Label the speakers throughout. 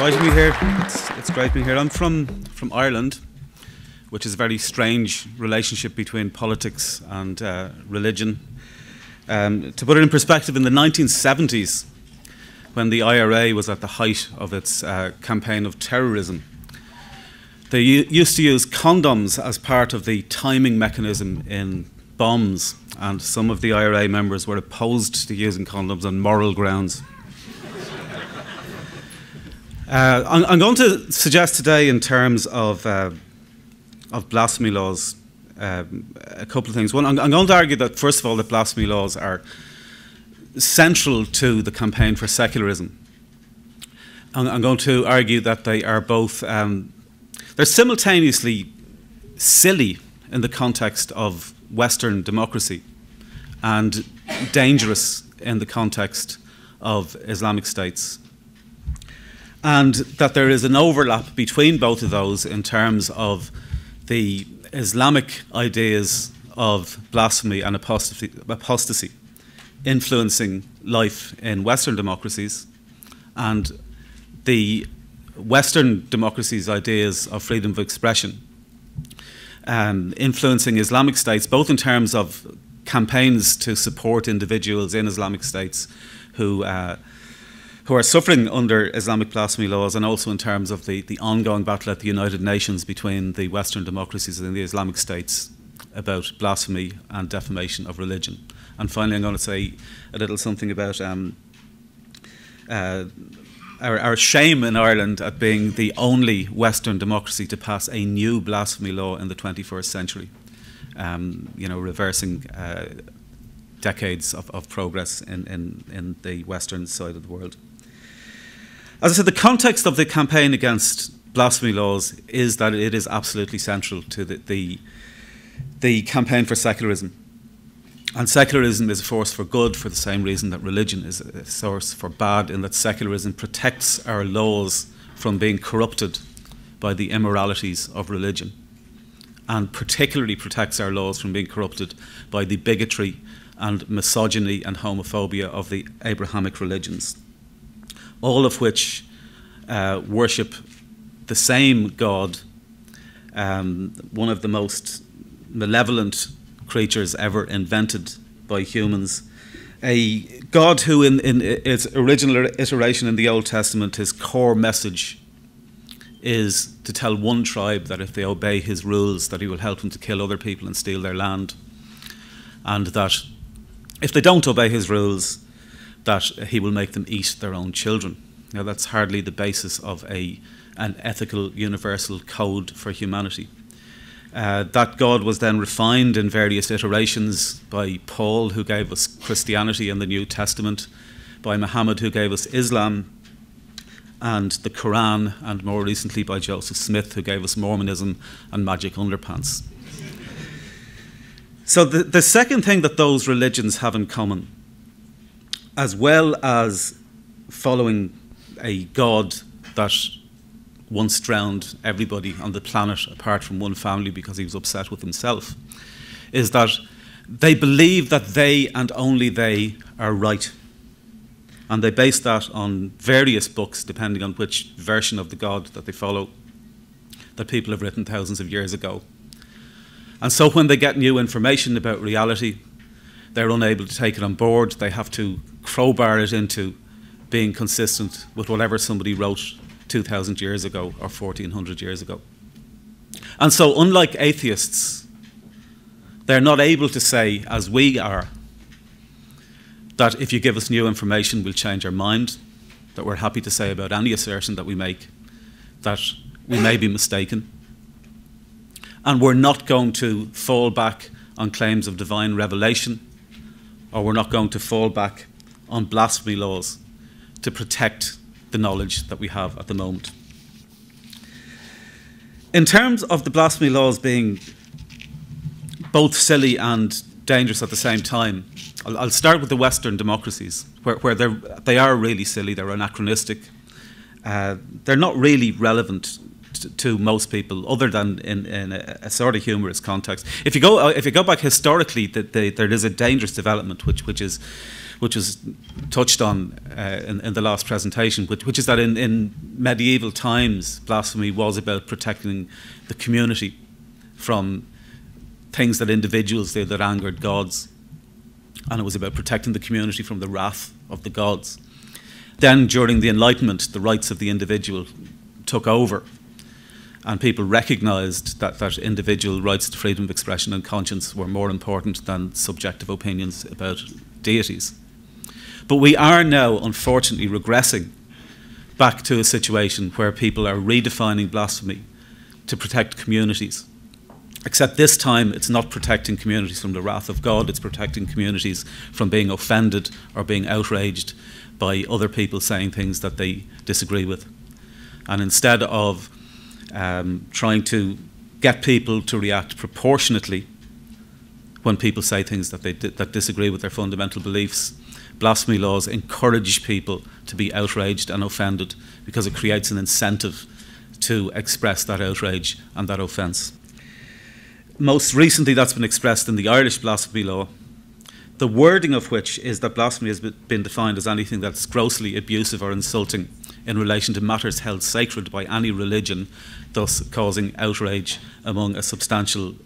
Speaker 1: inviting me here. It's great being here. I'm from Ireland, which is a very strange relationship between politics and religion. To put it in perspective, in the 1970s, when the IRA was at the height of its campaign of terrorism, they used to use condoms as part of the timing mechanism in bombs, and some of the IRA members were opposed to using condoms on moral grounds. I'm going to suggest today, in terms of blasphemy laws, a couple of things. One, I'm going to argue that, first of all, that blasphemy laws are central to the campaign for secularism. I'm going to argue that they are both, they're simultaneously silly in the context of Western democracy and dangerous in the context of Islamic states. And that there is an overlap between both of those in terms of the Islamic ideas of blasphemy and apostasy influencing life in Western democracies, and the Western democracies' ideas of freedom of expression influencing Islamic states, both in terms of campaigns to support individuals in Islamic states who are suffering under Islamic blasphemy laws, and also in terms of the ongoing battle at the United Nations between the Western democracies and the Islamic states about blasphemy and defamation of religion. And finally, I'm going to say a little something about our shame in Ireland at being the only Western democracy to pass a new blasphemy law in the 21st century, reversing decades of progress in the Western side of the world. As I said, the context of the campaign against blasphemy laws is that it is absolutely central to the campaign for secularism. And secularism is a force for good for the same reason that religion is a source for bad, in that secularism protects our laws from being corrupted by the immoralities of religion, and particularly protects our laws from being corrupted by the bigotry and misogyny and homophobia of the Abrahamic religions, all of which worship the same God, one of the most malevolent creatures ever invented by humans, a God who in its original iteration in the Old Testament, his core message is to tell one tribe that if they obey his rules, that he will help them to kill other people and steal their land, and that if they don't obey his rules, that he will make them eat their own children. Now, that's hardly the basis of an ethical universal code for humanity. That God was then refined in various iterations by Paul, who gave us Christianity and the New Testament, by Muhammad, who gave us Islam and the Quran, and more recently by Joseph Smith, who gave us Mormonism and magic underpants. So the second thing that those religions have in common, as well as following a God that once drowned everybody on the planet apart from one family because he was upset with himself, is that they believe that they and only they are right. And they base that on various books, depending on which version of the God that they follow, that people have written thousands of years ago. And so when they get new information about reality, they're unable to take it on board. They have to crowbar it into being consistent with whatever somebody wrote 2,000 years ago or 1,400 years ago. And so, unlike atheists, they're not able to say, as we are, that if you give us new information, we'll change our mind, that we're happy to say about any assertion that we make, that we may be mistaken, and we're not going to fall back on claims of divine revelation, or we're not going to fall back on blasphemy laws to protect the knowledge that we have at the moment. In terms of the blasphemy laws being both silly and dangerous at the same time, I'll start with the Western democracies, where they are really silly, they're anachronistic. They're not really relevant to most people, other than in a sort of humorous context. If you go back historically, there is a dangerous development, which is which was touched on in the last presentation, which is that in medieval times, blasphemy was about protecting the community from things that individuals did that angered gods, and it was about protecting the community from the wrath of the gods. Then, during the Enlightenment, the rights of the individual took over, and people recognised that individual rights to freedom of expression and conscience were more important than subjective opinions about deities. But we are now, unfortunately, regressing back to a situation where people are redefining blasphemy to protect communities. Except this time, it's not protecting communities from the wrath of God, it's protecting communities from being offended or being outraged by other people saying things that they disagree with. And instead of trying to get people to react proportionately when people say things that disagree with their fundamental beliefs, blasphemy laws encourage people to be outraged and offended because it creates an incentive to express that outrage and that offence. Most recently, that's been expressed in the Irish blasphemy law, the wording of which is that blasphemy has been defined as anything that's grossly abusive or insulting in relation to matters held sacred by any religion, thus causing outrage among a substantial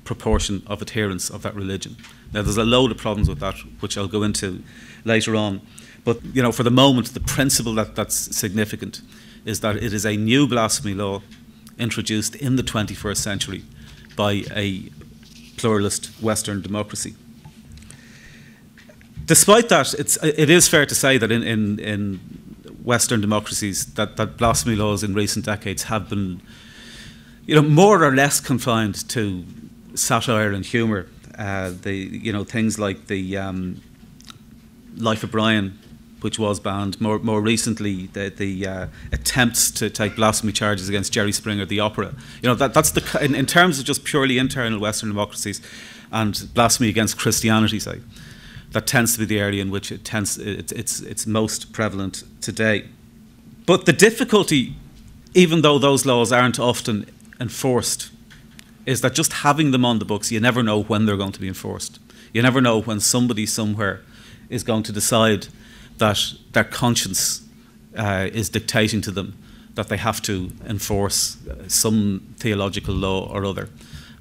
Speaker 1: proportion of adherents of that religion. Now, there's a load of problems with that, which I'll go into later on. But, you know, for the moment, the principle that's significant is that it is a new blasphemy law introduced in the 21st century by a pluralist Western democracy. Despite that, it is fair to say that in Western democracies that blasphemy laws in recent decades have been, you know, more or less confined to satire and humour. Things like the Life of Brian, which was banned. More recently, the attempts to take blasphemy charges against Jerry Springer, the opera. You know, that's in terms of just purely internal Western democracies, and blasphemy against Christianity, say, that tends to be the area in which it's most prevalent today. But the difficulty, even though those laws aren't often enforced, is that just having them on the books, you never know when they're going to be enforced. You never know when somebody somewhere is going to decide that their conscience is dictating to them that they have to enforce some theological law or other.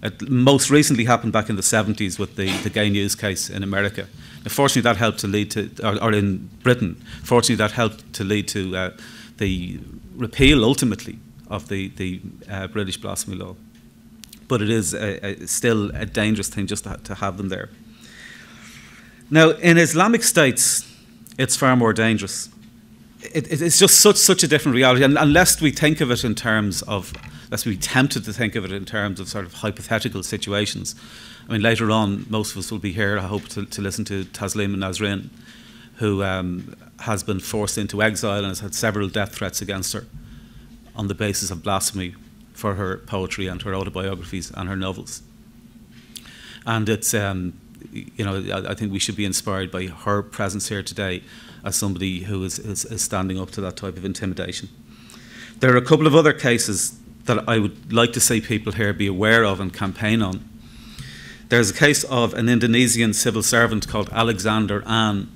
Speaker 1: It most recently happened back in the 70s with the gay news case in America. Fortunately, that helped to lead to, or in Britain, fortunately that helped to lead to the repeal, ultimately, of the British blasphemy law. But it is still a dangerous thing just to have them there. Now, in Islamic states, it's far more dangerous. It's just such a different reality, and unless we think of it in terms of, unless we be tempted to think of it in terms of sort of hypothetical situations. I mean, later on, most of us will be here, I hope, to listen to Taslim Nasrin, who has been forced into exile and has had several death threats against her on the basis of blasphemy for her poetry and her autobiographies and her novels. And it's, I think we should be inspired by her presence here today as somebody who is standing up to that type of intimidation. There are a couple of other cases that I would like to see people here be aware of and campaign on. There's a case of an Indonesian civil servant called Alexander An,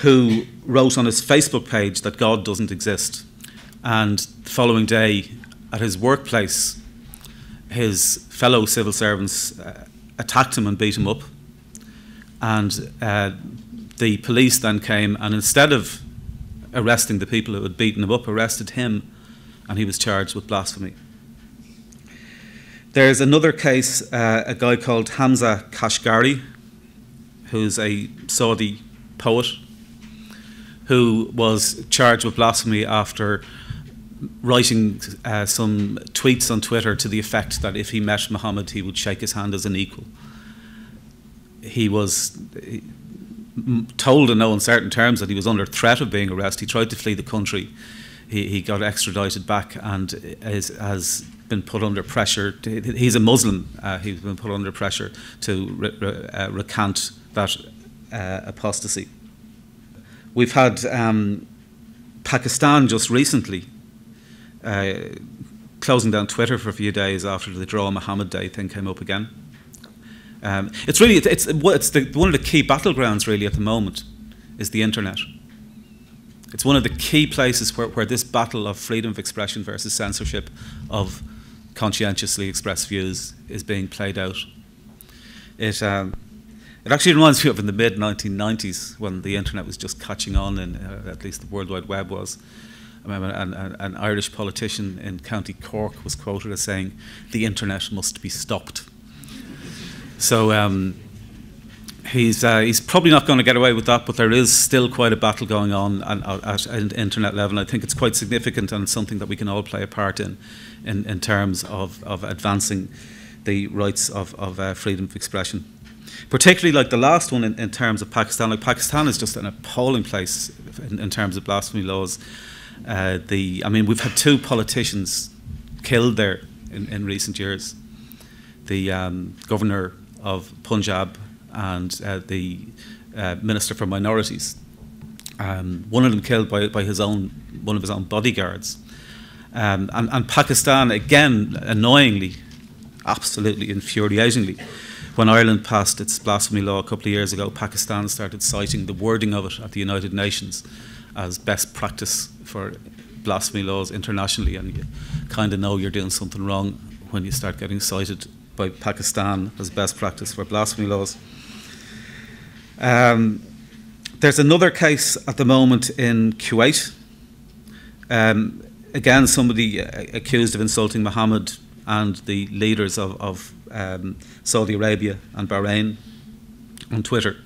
Speaker 1: who wrote on his Facebook page that God doesn't exist. And the following day, at his workplace, his fellow civil servants attacked him and beat him up. And the police then came and, instead of arresting the people who had beaten him up, arrested him, and he was charged with blasphemy. There's another case, a guy called Hamza Kashgari, who's a Saudi poet, who was charged with blasphemy after writing some tweets on Twitter to the effect that if he met Muhammad, he would shake his hand as an equal. He was told in no uncertain terms that he was under threat of being arrested. He tried to flee the country. He got extradited back and has been put under pressure. He's a Muslim. He's been put under pressure to recant that apostasy. We've had Pakistan just recently closing down Twitter for a few days after the Draw Muhammad Day thing came up again. It's one of the key battlegrounds really at the moment is the internet. It's one of the key places where this battle of freedom of expression versus censorship of conscientiously expressed views is being played out. It actually reminds me of in the mid-1990s when the internet was just catching on, and at least the World Wide Web was. I remember an Irish politician in County Cork was quoted as saying, "The internet must be stopped." So he's probably not going to get away with that, but there is still quite a battle going on at an internet level. And I think it's quite significant, and it's something that we can all play a part in terms of advancing the rights of freedom of expression. Particularly like the last one in terms of Pakistan. Like Pakistan is just an appalling place in terms of blasphemy laws. I mean, we've had 2 politicians killed there in recent years. The governor of Punjab and the Minister for Minorities. One of them killed by one of his own bodyguards. And Pakistan, again, annoyingly, absolutely infuriatingly, when Ireland passed its blasphemy law a couple of years ago, Pakistan started citing the wording of it at the United Nations as best practice for blasphemy laws internationally, and you kind of know you're doing something wrong when you start getting cited by Pakistan as best practice for blasphemy laws. There's another case at the moment in Kuwait. Again, somebody accused of insulting Muhammad and the leaders of Saudi Arabia and Bahrain on Twitter.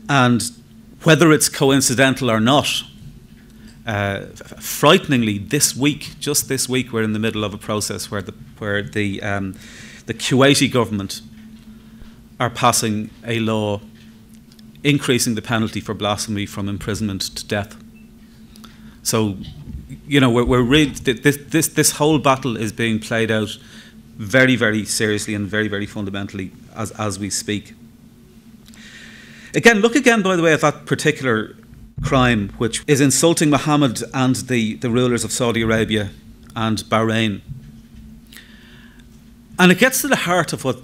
Speaker 1: And whether it's coincidental or not, frighteningly, just this week, we're in the middle of a process where the Kuwaiti government are passing a law increasing the penalty for blasphemy from imprisonment to death. So, you know, this whole battle is being played out very, very seriously and very, very fundamentally as we speak. Look again, by the way, at that particular crime, which is insulting Muhammad and the rulers of Saudi Arabia and Bahrain. And it gets to the heart of what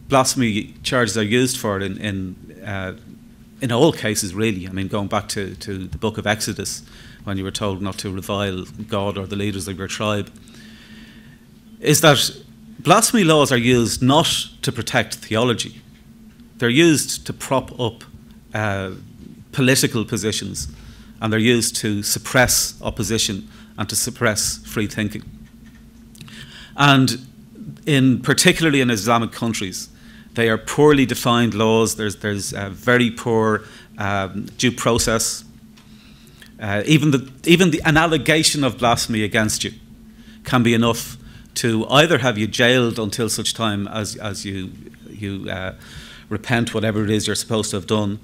Speaker 1: blasphemy charges are used for in all cases, really. I mean, going back to the book of Exodus, when you were told not to revile God or the leaders of your tribe, is that blasphemy laws are used not to protect theology. They're used to prop up political positions, and they're used to suppress opposition and to suppress free thinking. And particularly in Islamic countries, they are poorly defined laws. There's very poor due process. Even an allegation of blasphemy against you can be enough to either have you jailed until such time as you repent whatever it is you're supposed to have done,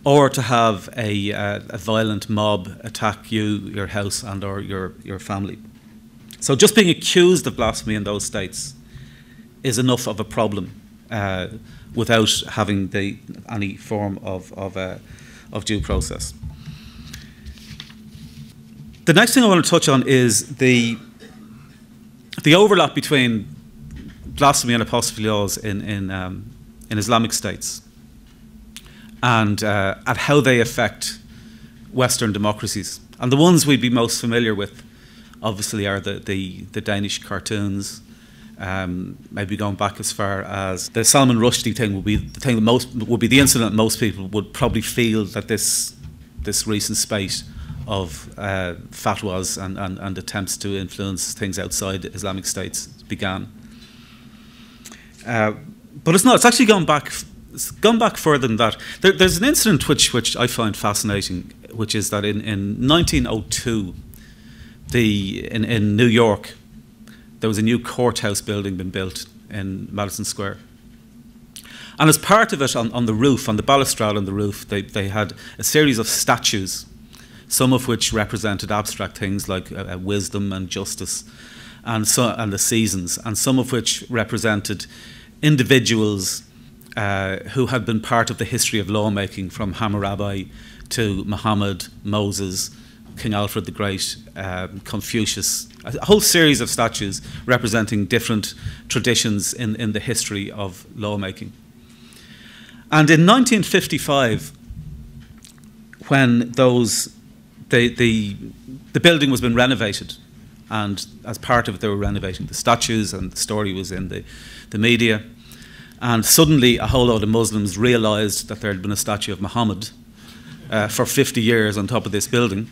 Speaker 1: or to have a violent mob attack you, your house, and or your family. So just being accused of blasphemy in those states is enough of a problem without having any form of due process. The next thing I want to touch on is the overlap between blasphemy and apostasy laws in Islamic states, and at how they affect Western democracies. And the ones we'd be most familiar with, obviously, are the Danish cartoons. Maybe going back as far as the Salman Rushdie thing would be the thing that would be the incident most people would probably feel that this recent spate of fatwas and attempts to influence things outside Islamic states began. But it's not. It's actually gone back. It's gone back further than that. There's an incident which I find fascinating, which is that in 1902, in New York, there was a new courthouse building being built in Madison Square. And as part of it, on the roof, on the balustrade on the roof, they had a series of statues, some of which represented abstract things like wisdom and justice and the seasons, and some of which represented individuals who had been part of the history of lawmaking, from Hammurabi to Muhammad, Moses, King Alfred the Great, Confucius, a whole series of statues representing different traditions in the history of lawmaking. And in 1955, when the building was being renovated, and as part of it they were renovating the statues, and the story was in the media, and suddenly a whole load of Muslims realised that there had been a statue of Muhammad for 50 years on top of this building.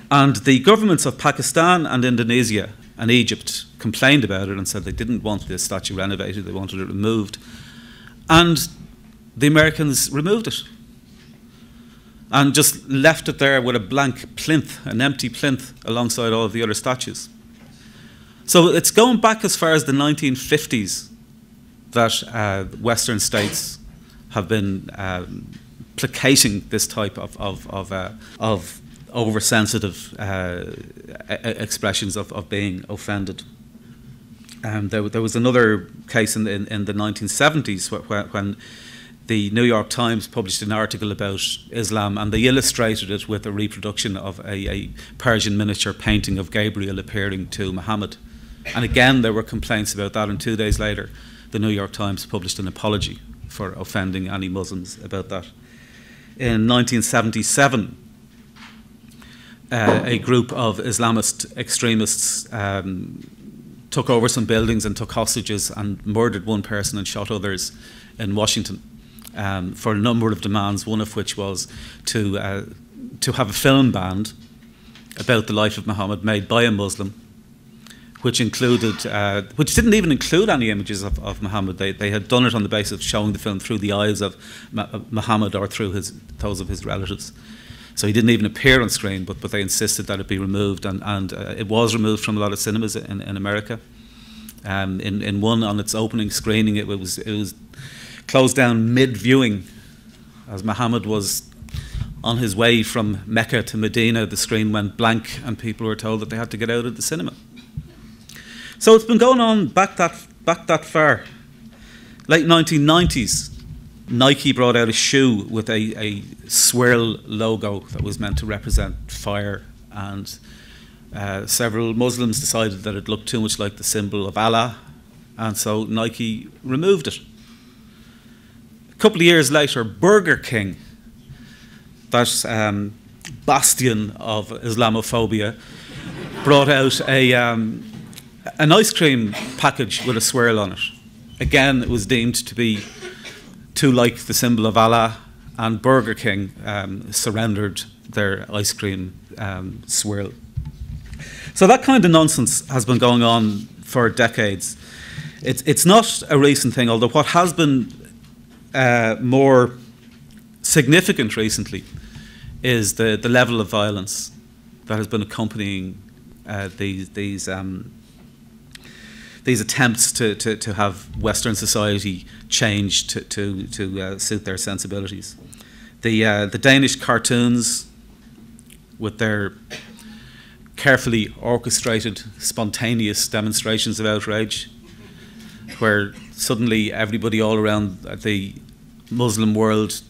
Speaker 1: And the governments of Pakistan and Indonesia and Egypt complained about it and said they didn't want this statue renovated, they wanted it removed. And the Americans removed it and just left it there with a blank plinth, an empty plinth, alongside all of the other statues. So it's going back as far as the 1950s that Western states have been placating this type of oversensitive expressions of being offended. There was another case in the 1970s when the New York Times published an article about Islam, and they illustrated it with a reproduction of a Persian miniature painting of Gabriel appearing to Muhammad. And again, there were complaints about that, and 2 days later, the New York Times published an apology for offending any Muslims about that. In 1977, a group of Islamist extremists took over some buildings and took hostages and murdered one person and shot others in Washington for a number of demands, one of which was to have a film banned about the life of Muhammad made by a Muslim, which didn't even include any images of Muhammad. They had done it on the basis of showing the film through the eyes of Muhammad or through those of his relatives. So he didn't even appear on screen, but they insisted that it be removed, and it was removed from a lot of cinemas in America. In one, on its opening screening, it was closed down mid-viewing. As Muhammad was on his way from Mecca to Medina, the screen went blank and people were told that they had to get out of the cinema. So it's been going on back that far. Late 1990s, Nike brought out a shoe with a swirl logo that was meant to represent fire, and several Muslims decided that it looked too much like the symbol of Allah, and so Nike removed it. A couple of years later, Burger King, that bastion of Islamophobia, brought out an ice cream package with a swirl on it. Again, it was deemed to be too like the symbol of Allah, and Burger King surrendered their ice cream swirl. So that kind of nonsense has been going on for decades. It's not a recent thing, although what has been more significant recently is the level of violence that has been accompanying these attempts to have Western society change to suit their sensibilities. The Danish cartoons, with their carefully orchestrated, spontaneous demonstrations of outrage, where suddenly everybody all around the Muslim world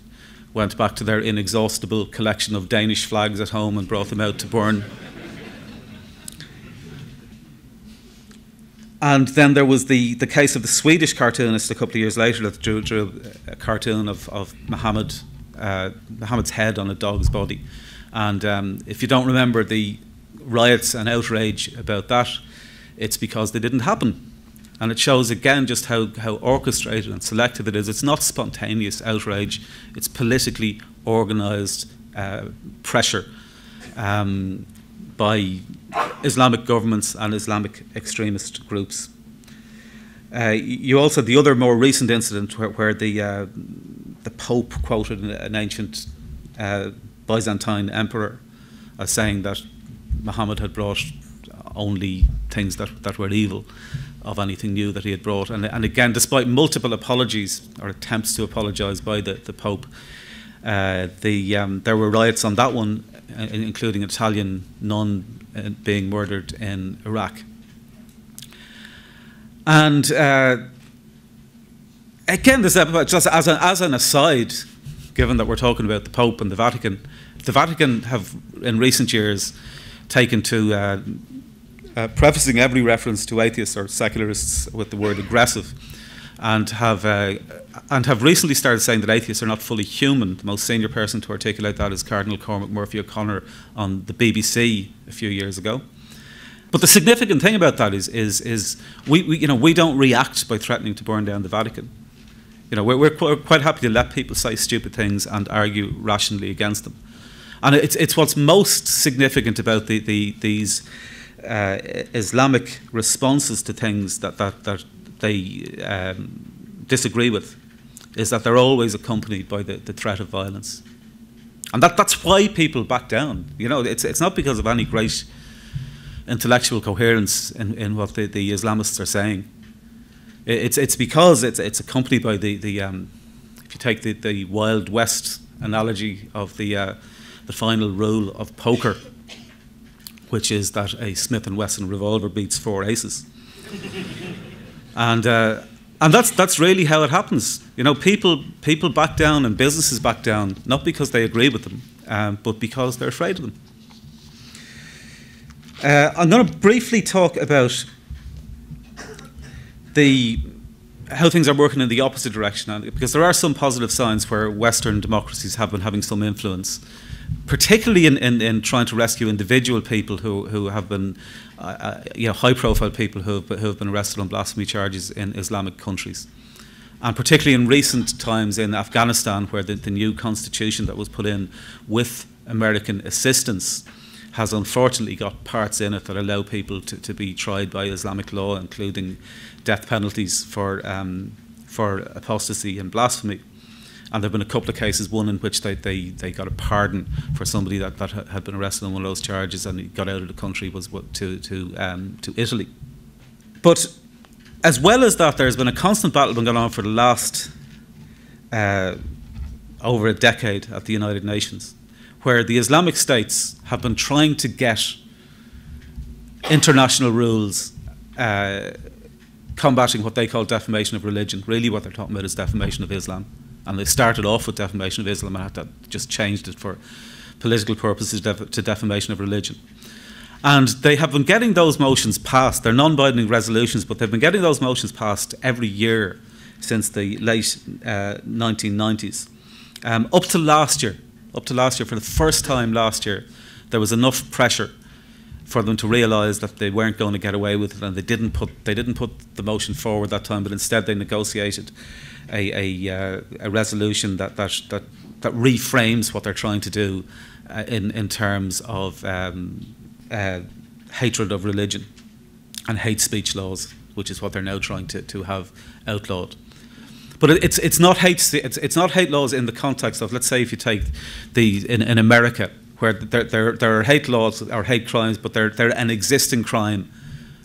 Speaker 1: went back to their inexhaustible collection of Danish flags at home and brought them out to burn. And then there was the case of the Swedish cartoonist a couple of years later that drew a cartoon of Muhammad's head on a dog's body. And if you don't remember the riots and outrage about that, it's because they didn't happen. And it shows again just how orchestrated and selective it is. It's not spontaneous outrage, it's politically organised pressure by Islamic governments and Islamic extremist groups. You also, the other more recent incident where the Pope quoted an ancient Byzantine emperor as saying that Muhammad had brought only things that were evil of anything new that he had brought. And again, despite multiple apologies or attempts to apologise by the Pope, there were riots on that one, including an Italian nun being murdered in Iraq. And again, just as an aside, given that we're talking about the Pope and the Vatican have in recent years taken to prefacing every reference to atheists or secularists with the word aggressive, and have recently started saying that atheists are not fully human. The most senior person to articulate that is Cardinal Cormac Murphy O'Connor on the BBC a few years ago. But the significant thing about that is we don't react by threatening to burn down the Vatican. We're quite happy to let people say stupid things and argue rationally against them. And it's what's most significant about these Islamic responses to things that they disagree with, is that they're always accompanied by the threat of violence. And that's why people back down. It's not because of any great intellectual coherence in what the Islamists are saying. It's because it's accompanied by the if you take the Wild West analogy of the final rule of poker, which is that a Smith & Wesson revolver beats 4 aces, and that's really how it happens. People back down and businesses back down not because they agree with them, but because they're afraid of them. I'm going to briefly talk about how things are working in the opposite direction, because there are some positive signs where Western democracies have been having some influence, particularly in trying to rescue individual people who have been, high-profile people who have been arrested on blasphemy charges in Islamic countries. And particularly in recent times in Afghanistan, where the new constitution that was put in with American assistance has unfortunately got parts in it that allow people to be tried by Islamic law, including death penalties for apostasy and blasphemy. And there have been a couple of cases, one in which they got a pardon for somebody that had been arrested on one of those charges, and he got out of the country, was to Italy. But as well as that, there's been a constant battle going on for the last over a decade at the United Nations, where the Islamic states have been trying to get international rules combating what they call defamation of religion. Really what they're talking about is defamation of Islam. And they started off with defamation of Islam and had just changed it for political purposes to defamation of religion. And they have been getting those motions passed. They're non-binding resolutions, but they've been getting those motions passed every year since the late 1990s. Up to last year, for the first time last year, there was enough pressure for them to realise that they weren't going to get away with it, and they didn't put the motion forward that time, but instead they negotiated a resolution that reframes what they're trying to do in terms of hatred of religion and hate speech laws, which is what they're now trying to have outlawed. But it's not hate laws in the context of, let's say, if you take in America, where there are hate laws or hate crimes, but they're an existing crime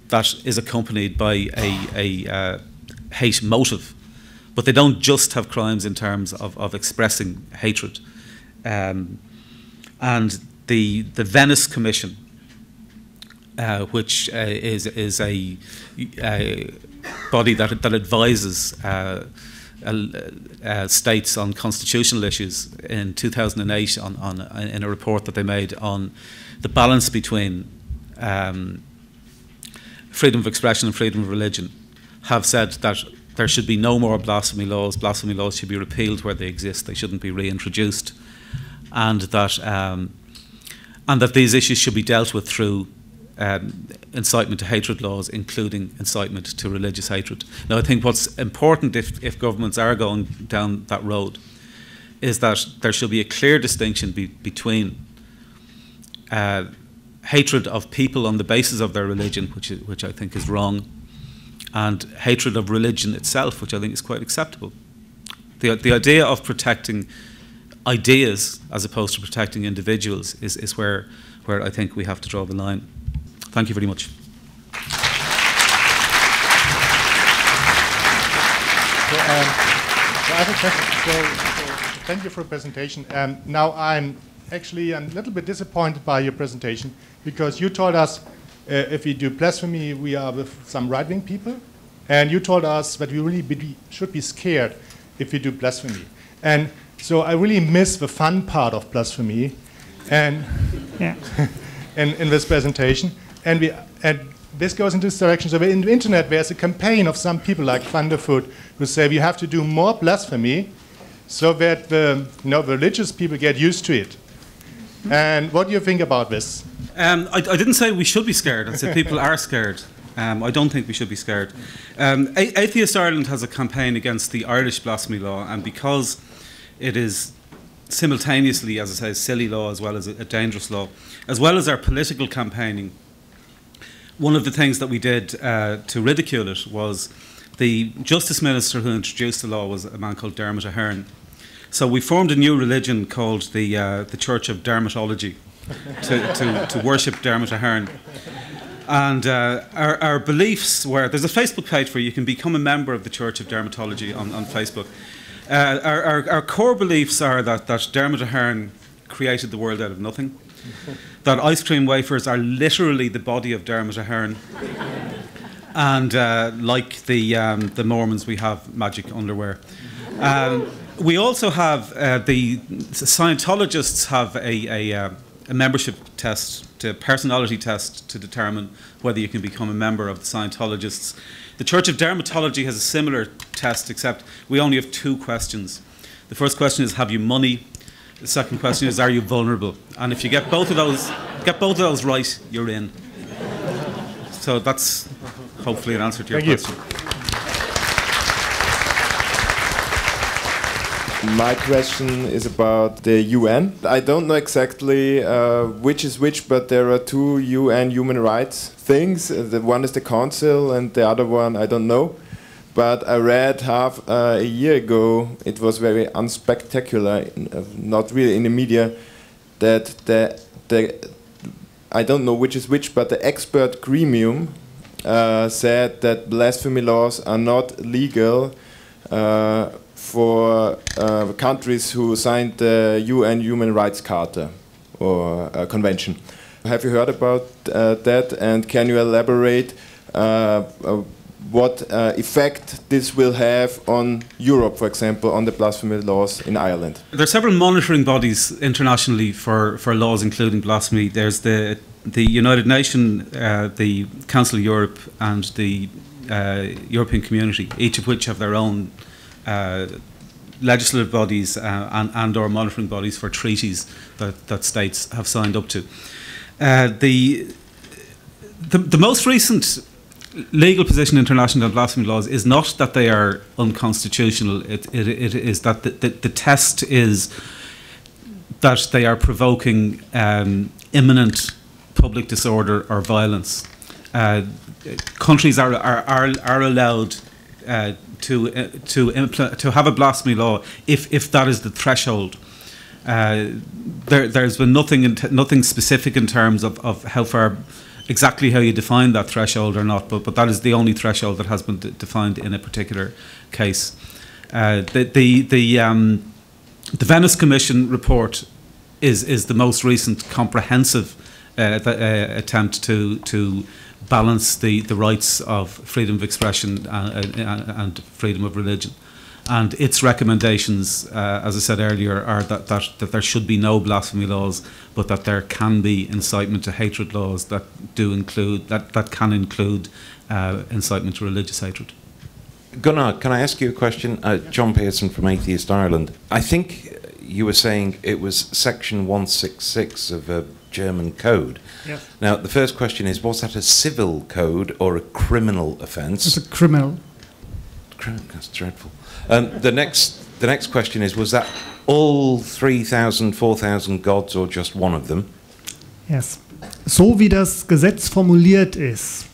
Speaker 1: that is accompanied by a hate motive. But they don't just have crimes in terms of expressing hatred. And the Venice Commission, which is a body that advises states on constitutional issues, in 2008 in a report that they made on the balance between freedom of expression and freedom of religion, have said that there should be no more blasphemy laws. Blasphemy laws should be repealed where they exist. They shouldn't be reintroduced, and that these issues should be dealt with through incitement to hatred laws, including incitement to religious hatred. Now, I think what's important if governments are going down that road is that there should be a clear distinction between hatred of people on the basis of their religion, which I think is wrong, and hatred of religion itself, which I think is quite acceptable. The idea of protecting ideas as opposed to protecting individuals is where I think we have to draw the line. Thank you very much.
Speaker 2: So I have a question. So thank you for the presentation. Now I'm actually a little bit disappointed by your presentation, because you told us if we do blasphemy, we are with some right-wing people, and you told us that we really should be scared if we do blasphemy. And so I really miss the fun part of blasphemy, and in this presentation. And this goes in this direction. So in the internet, there's a campaign of some people like Thunderfoot who say we have to do more blasphemy so that the religious people get used to it. And what do you think about this?
Speaker 1: I didn't say we should be scared. I said people are scared. I don't think we should be scared. Atheist Ireland has a campaign against the Irish blasphemy law, and because it is simultaneously, as I say, a silly law as well as a dangerous law, as well as our political campaigning, one of the things that we did to ridicule it was the Justice Minister who introduced the law was a man called Dermot Ahern. So we formed a new religion called the Church of Dermatology to worship Dermot Ahern. And our beliefs were, there's a Facebook page where you can become a member of the Church of Dermatology on Facebook. Our core beliefs are that Dermot Ahern created the world out of nothing, that ice cream wafers are literally the body of Dermot Ahern, and like the Mormons, we have magic underwear. We also have, the Scientologists have a membership test, a personality test to determine whether you can become a member of the Scientologists. The Church of Dermatology has a similar test, except we only have 2 questions. The first question is, have you money? The second question is, are you vulnerable? And if you get both of those right, you're in. So that's hopefully an answer to your question.
Speaker 3: My question is about the UN. I don't know exactly which is which, but there are 2 UN human rights things. The one is the Council and the other one I don't know. But I read half a year ago, it was very unspectacular, not really in the media, that I don't know which is which, but the expert gremium said that blasphemy laws are not legal for countries who signed the UN Human Rights Charter or Convention. Have you heard about that, and can you elaborate what effect this will have on Europe, for example, on the blasphemy laws in Ireland?
Speaker 1: There are several monitoring bodies internationally for laws including blasphemy. There's the United Nations, the Council of Europe, and the European Community, each of which have their own legislative bodies and or monitoring bodies for treaties that states have signed up to. The most recent legal position internationally on blasphemy laws is not that they are unconstitutional. It is that the test is that they are provoking imminent public disorder or violence. Countries are allowed to have a blasphemy law if that is the threshold. There's been nothing specific in terms of how far, exactly how you define that threshold or not, but that is the only threshold that has been defined in a particular case. The Venice Commission report is the most recent comprehensive attempt to balance the rights of freedom of expression and freedom of religion. And its recommendations, as I said earlier, are that there should be no blasphemy laws, but that there can be incitement to hatred laws that can include incitement to religious hatred.
Speaker 4: Gunnar, can I ask you a question? John Pearson from Atheist Ireland. I think you were saying it was section 166 of a German code.
Speaker 5: Yes.
Speaker 4: Now, the first question is, was that a civil code or a criminal offence?
Speaker 5: It's a criminal.
Speaker 4: That's dreadful. The next question is, was that all 3,000, 4,000 gods or just one of them?
Speaker 5: Yes. So wie das Gesetz formuliert ist,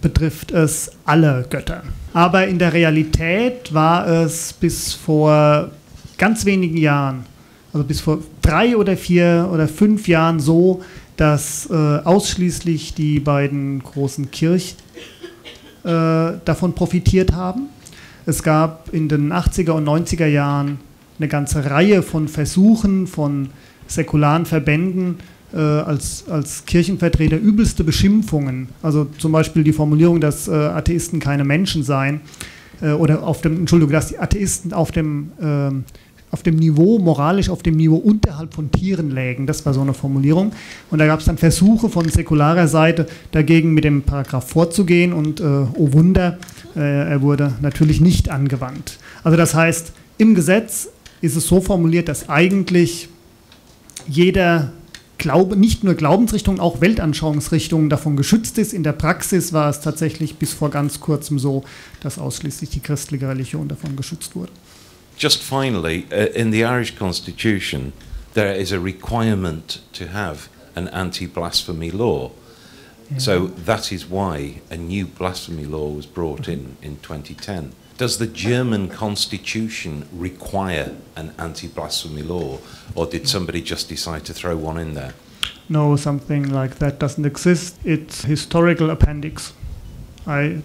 Speaker 5: betrifft es alle Götter. Aber in der Realität war es bis vor ganz wenigen Jahren, also bis vor 3 oder 4 oder 5 Jahren so, dass ausschließlich die beiden großen Kirchen davon profitiert haben. Es gab in den 80er und 90er Jahren eine ganze Reihe von Versuchen von säkularen Verbänden, als Kirchenvertreter übelste Beschimpfungen, also zum Beispiel die Formulierung, dass Atheisten keine Menschen seien, oder dass die Atheisten auf dem auf dem Niveau, moralisch auf dem Niveau unterhalb von Tieren lägen. Das war so eine Formulierung. Und da gab es dann Versuche von säkularer Seite dagegen mit dem Paragraph vorzugehen und oh Wunder, er wurde natürlich nicht angewandt. Also das heißt, im Gesetz ist es so formuliert, dass eigentlich jeder Glaube, nicht nur Glaubensrichtung, auch Weltanschauungsrichtungen davon geschützt ist. In der Praxis war es tatsächlich bis vor ganz kurzem so, dass ausschließlich die christliche Religion davon geschützt wurde.
Speaker 4: Just finally, in the Irish Constitution, there is a requirement to have an anti-blasphemy law. Yeah. So that is why a new blasphemy law was brought in 2010. Does the German Constitution require an anti-blasphemy law, or did somebody just decide to throw one in there?
Speaker 5: No, something like that doesn't exist. It's historical appendix. I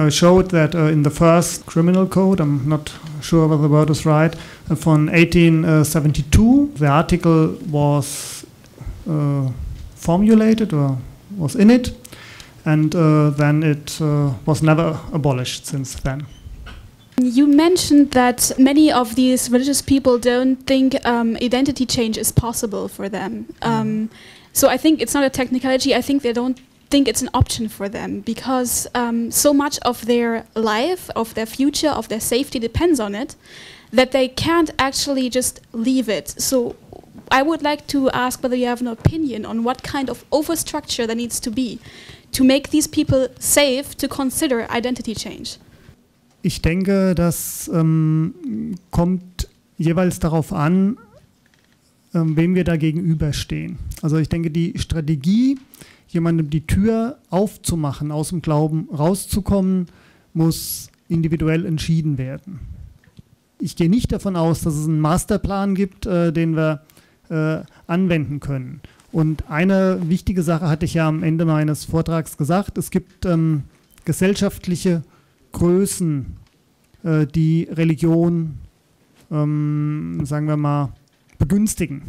Speaker 5: showed that in the first criminal code, I'm not sure whether the word is right, from 1872, the article was formulated or was in it, and then it was never abolished since then.
Speaker 6: You mentioned that many of these religious people don't think identity change is possible for them. So I think it's not a technicality. I think they don't think it's an option for them because so much of their life, of their future, of their safety depends on it, that they can't actually just leave it. So I would like to ask whether you have an opinion on what kind of overstructure there needs to be to make these people safe to consider identity change.
Speaker 5: Ich denke, das kommt jeweils darauf an, wem wir da gegenüberstehen. Also ich denke, die Strategie, jemandem die Tür aufzumachen, aus dem Glauben rauszukommen, muss individuell entschieden werden. Ich gehe nicht davon aus, dass es einen Masterplan gibt, den wir anwenden können. Und eine wichtige Sache hatte ich ja am Ende meines Vortrags gesagt, es gibt gesellschaftliche Größen, die Religion, sagen wir mal, begünstigen.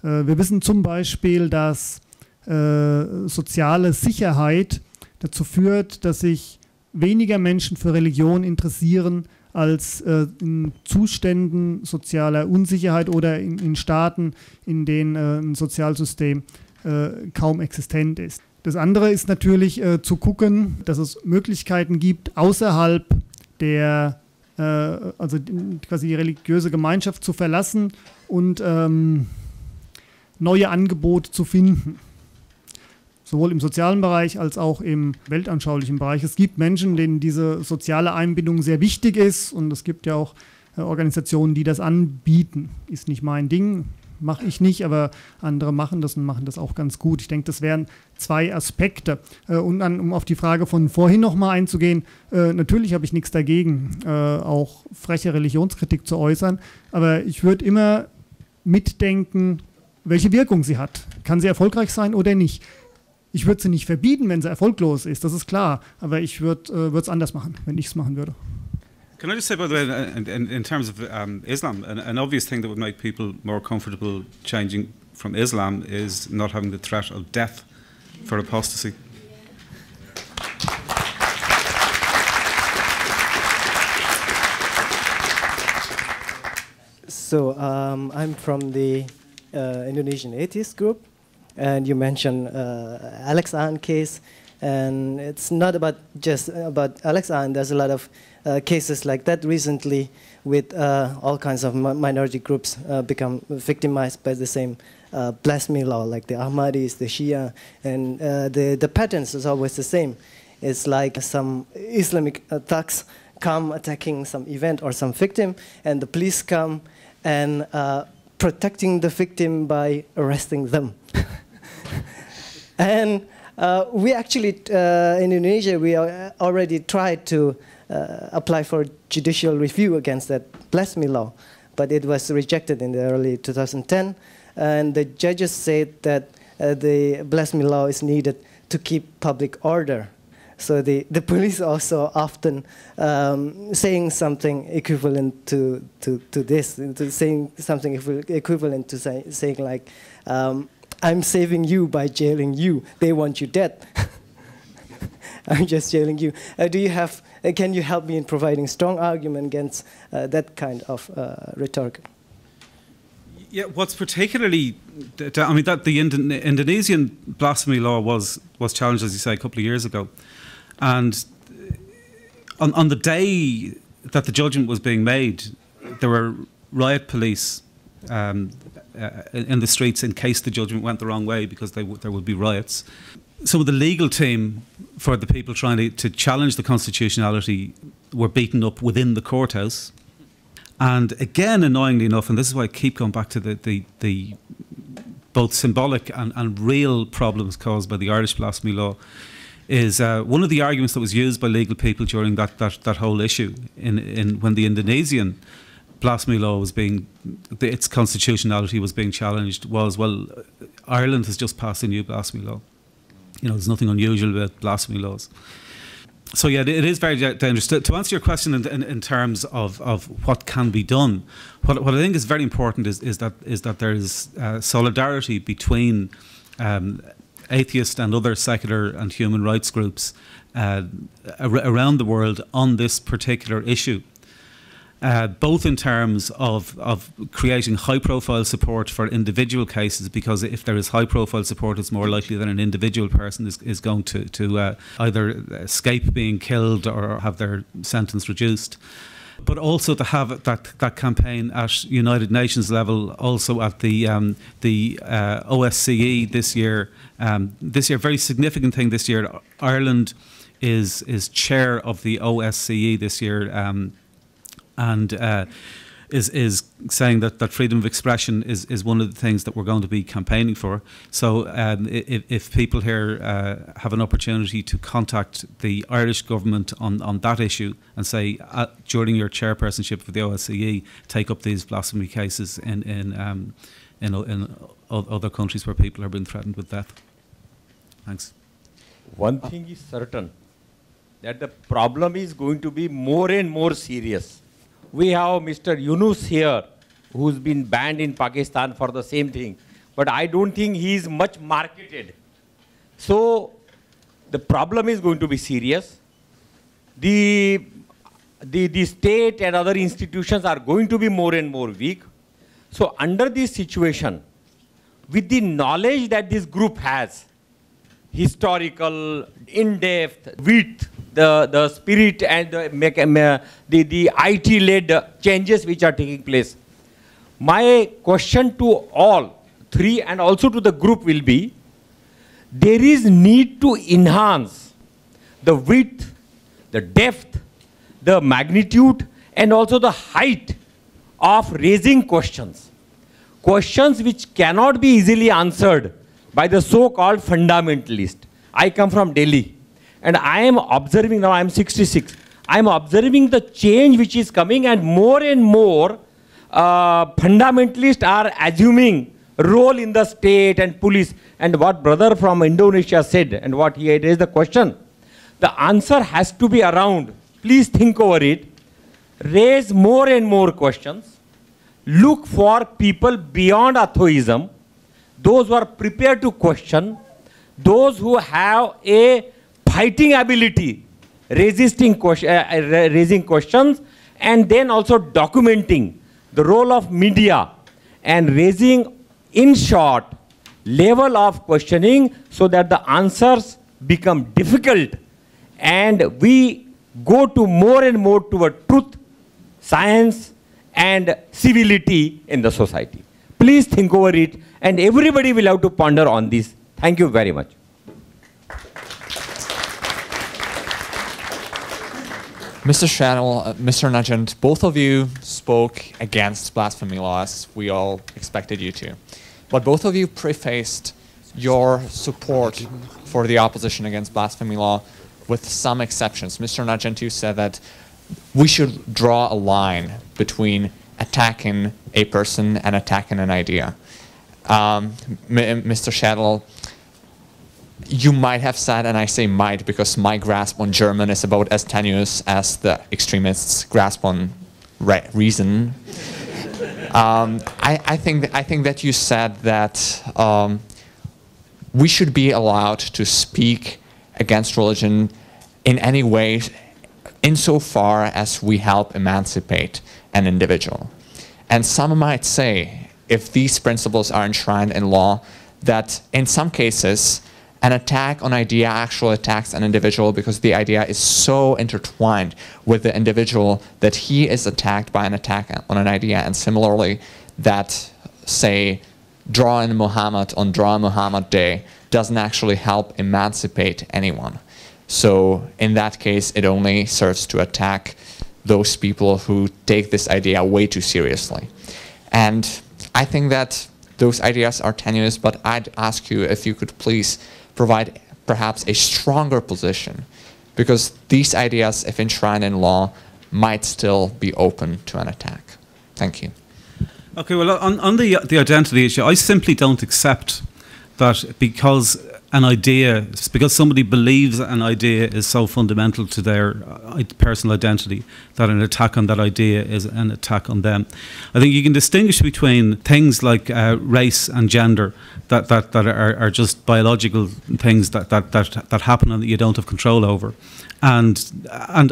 Speaker 5: Wir wissen zum Beispiel, dass soziale Sicherheit dazu führt, dass sich weniger Menschen für Religion interessieren als in Zuständen sozialer Unsicherheit oder in Staaten, in denen ein Sozialsystem kaum existent ist. Das andere ist natürlich zu gucken, dass es Möglichkeiten gibt, außerhalb der, also quasi die religiöse Gemeinschaft zu verlassen und neue Angebote zu finden. Sowohl im sozialen Bereich als auch im weltanschaulichen Bereich. Es gibt Menschen, denen diese soziale Einbindung sehr wichtig ist und es gibt ja auch Organisationen, die das anbieten. Ist nicht mein Ding, mache ich nicht, aber andere machen das und machen das auch ganz gut. Ich denke, das wären zwei Aspekte. Und dann, um auf die Frage von vorhin nochmal einzugehen, natürlich habe ich nichts dagegen, auch freche Religionskritik zu äußern, aber ich würde immer mitdenken, welche Wirkung sie hat. Kann sie erfolgreich sein oder nicht? Ich würde sie nicht verbieten, wenn sie erfolglos ist, das ist klar, aber ich würde es anders machen, wenn ich es machen würde.
Speaker 1: Can I just say, by the way, in terms of Islam, an obvious thing that would make people more comfortable changing from Islam is not having the threat of death for apostasy.
Speaker 7: So I'm from the Indonesian atheist group, and you mentioned Alex Ahn case, and it's not about just about Alex Ahn. There's a lot of cases like that recently with all kinds of minority groups become victimized by the same blasphemy law, like the Ahmadis, the Shia, and the patterns is always the same. It's like some Islamic thugs come attacking some event or some victim, and the police come and protecting the victim by arresting them. And we actually, in Indonesia, we already tried to apply for judicial review against that blasphemy law, but it was rejected in the early 2010, and the judges said that the blasphemy law is needed to keep public order. So the police also often saying something equivalent to this, to saying something equivalent to saying like, I'm saving you by jailing you. They want you dead. I'm just telling you. Do you have? Can you help me in providing strong argument against that kind of rhetoric?
Speaker 1: Yeah, what's particularly, I mean, that the Indonesian blasphemy law was challenged, as you say, a couple of years ago, and on the day that the judgment was being made, there were riot police in the streets in case the judgment went the wrong way, because there would be riots. Some of the legal team for the people trying to challenge the constitutionality were beaten up within the courthouse. And again, annoyingly enough, and this is why I keep going back to the both symbolic and real problems caused by the Irish blasphemy law, is one of the arguments that was used by legal people during that whole issue when the Indonesian blasphemy law was its constitutionality was being challenged was, well, Ireland has just passed a new blasphemy law. You know, there's nothing unusual about blasphemy laws. So yeah, it is very dangerous. To answer your question in terms of what can be done, what I think is very important is that there is solidarity between atheist and other secular and human rights groups around the world on this particular issue. Both in terms of creating high-profile support for individual cases, because if there is high-profile support, it's more likely that an individual person is going to either escape being killed or have their sentence reduced. But also to have that campaign at United Nations level, also at the OSCE this year. Very significant thing this year. Ireland is chair of the OSCE this year. And is saying that freedom of expression is one of the things that we're going to be campaigning for. So if people here have an opportunity to contact the Irish government on that issue and say, during your chairpersonship of the OSCE, take up these blasphemy cases in other countries where people are being threatened with death. Thanks.
Speaker 8: One thing is certain, that the problem is going to be more and more serious. We have Mr. Yunus here, who's been banned in Pakistan for the same thing. But I don't think he is much marketed. So the problem is going to be serious. The state and other institutions are going to be more and more weak. So under this situation, with the knowledge that this group has, historical, in-depth, width, the spirit and the IT-led changes which are taking place. My question to all three and also to the group will be, there is need to enhance the width, the depth, the magnitude and also the height of raising questions. Questions which cannot be easily answered by the so-called fundamentalist. I come from Delhi. And I am observing, now I am 66, I am observing the change which is coming, and more fundamentalists are assuming role in the state and police. And what brother from Indonesia said, and what he had raised the question, the answer has to be around. Please think over it. Raise more and more questions. Look for people beyond atheism, those who are prepared to question, those who have a fighting ability, raising questions, and then also documenting the role of media and raising, in short, level of questioning so that the answers become difficult and we go to more and more toward truth, science, and civility in the society. Please think over it, and everybody will have to ponder on this. Thank you very much.
Speaker 9: Mr. Shadell, Mr. Nugent, both of you spoke against blasphemy laws. We all expected you to. But both of you prefaced your support for the opposition against blasphemy law with some exceptions. Mr. Nugent, you said that we should draw a line between attacking a person and attacking an idea. Mr. Shadell, you might have said, and I say might because my grasp on German is about as tenuous as the extremists' grasp on reason. I think that you said that we should be allowed to speak against religion in any way insofar as we help emancipate an individual. And some might say, if these principles are enshrined in law, that in some cases, an attack on idea actually attacks an individual because the idea is so intertwined with the individual that he is attacked by an attack on an idea. And similarly, that, say, drawing Muhammad on Draw Muhammad Day doesn't actually help emancipate anyone. So in that case, it only serves to attack those people who take this idea way too seriously. And I think that those ideas are tenuous, but I'd ask you if you could please provide perhaps a stronger position, because these ideas, if enshrined in law, might still be open to an attack. Thank you.
Speaker 1: Okay, well, on the identity issue, I simply don't accept that because somebody believes an idea is so fundamental to their personal identity, that an attack on that idea is an attack on them. I think you can distinguish between things like race and gender that are just biological things that happen and that you don't have control over, and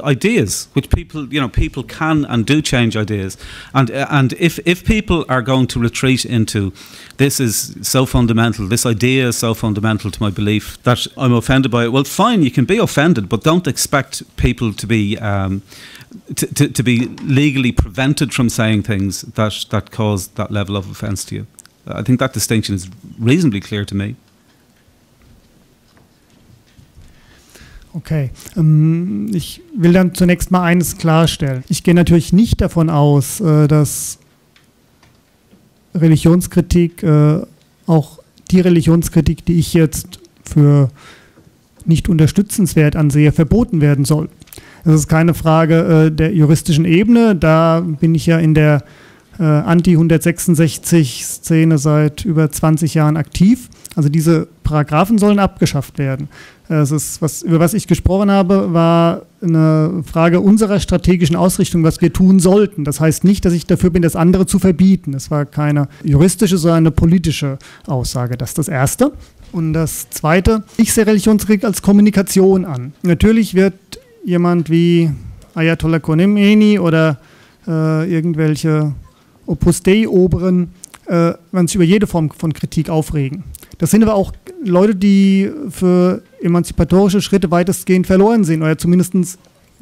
Speaker 1: ideas, which people can and do change ideas, and if people are going to retreat into this is so fundamental, this idea is so fundamental to my belief that I'm offended by it, well, fine, you can be offended, but don't expect people to be to be legally prevented from saying things that cause that level of offence to you. I think that distinction is reasonably clear to me.
Speaker 5: Okay, ich will dann zunächst mal eines klarstellen. Ich gehe natürlich nicht davon aus, dass Religionskritik, auch die Religionskritik, die ich jetzt für nicht unterstützenswert ansehe, verboten werden soll. Das ist keine Frage der juristischen Ebene, da bin ich ja in der Anti-166-Szene seit über 20 Jahren aktiv. Also diese Paragraphen sollen abgeschafft werden. Über was ich gesprochen habe, war eine Frage unserer strategischen Ausrichtung, was wir tun sollten. Das heißt nicht, dass ich dafür bin, das andere zu verbieten. Das war keine juristische, sondern eine politische Aussage. Das ist das Erste. Und das Zweite, ich sehe Religionskritik als Kommunikation an. Natürlich wird jemand wie Ayatollah Khomeini oder irgendwelche Opus Dei-Oberen sich über jede Form von Kritik aufregen. Das sind aber auch Leute, die für emanzipatorische Schritte weitestgehend verloren sind, oder zumindest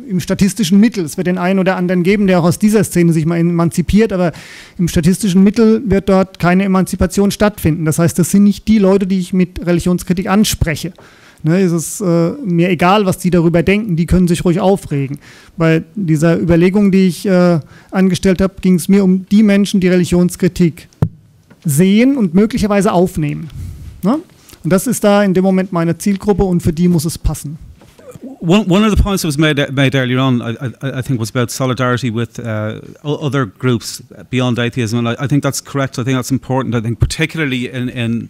Speaker 5: im statistischen Mittel. Es wird den einen oder anderen geben, der auch aus dieser Szene sich mal emanzipiert, aber im statistischen Mittel wird dort keine Emanzipation stattfinden. Das heißt, das sind nicht die Leute, die ich mit Religionskritik anspreche. Ne, es ist mir egal, was die darüber denken, die können sich ruhig aufregen. Bei dieser Überlegung, die ich angestellt habe, ging es mir um die Menschen, die Religionskritik sehen und möglicherweise aufnehmen. Ne? Und das ist da in dem Moment meine Zielgruppe und für die muss es passen.
Speaker 1: One of the points that was made earlier on, I think, was about solidarity with other groups beyond atheism, and I think that's correct. I think that's important. I think particularly in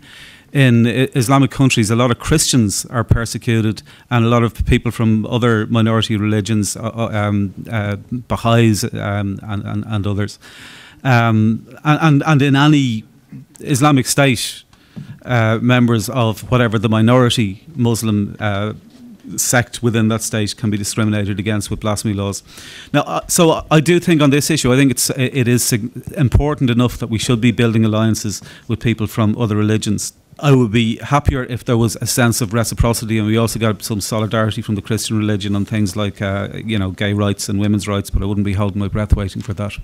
Speaker 1: Islamic countries, a lot of Christians are persecuted, and a lot of people from other minority religions, Baha'is and others, and in any Islamic state, members of whatever the minority Muslim sect within that state can be discriminated against with blasphemy laws. Now, so I do think on this issue, I think it is important enough that we should be building alliances with people from other religions. I would be happier if there was a sense of reciprocity, and we also got some solidarity from the Christian religion on things like, gay rights and women's rights, but I wouldn't be holding my breath waiting for that.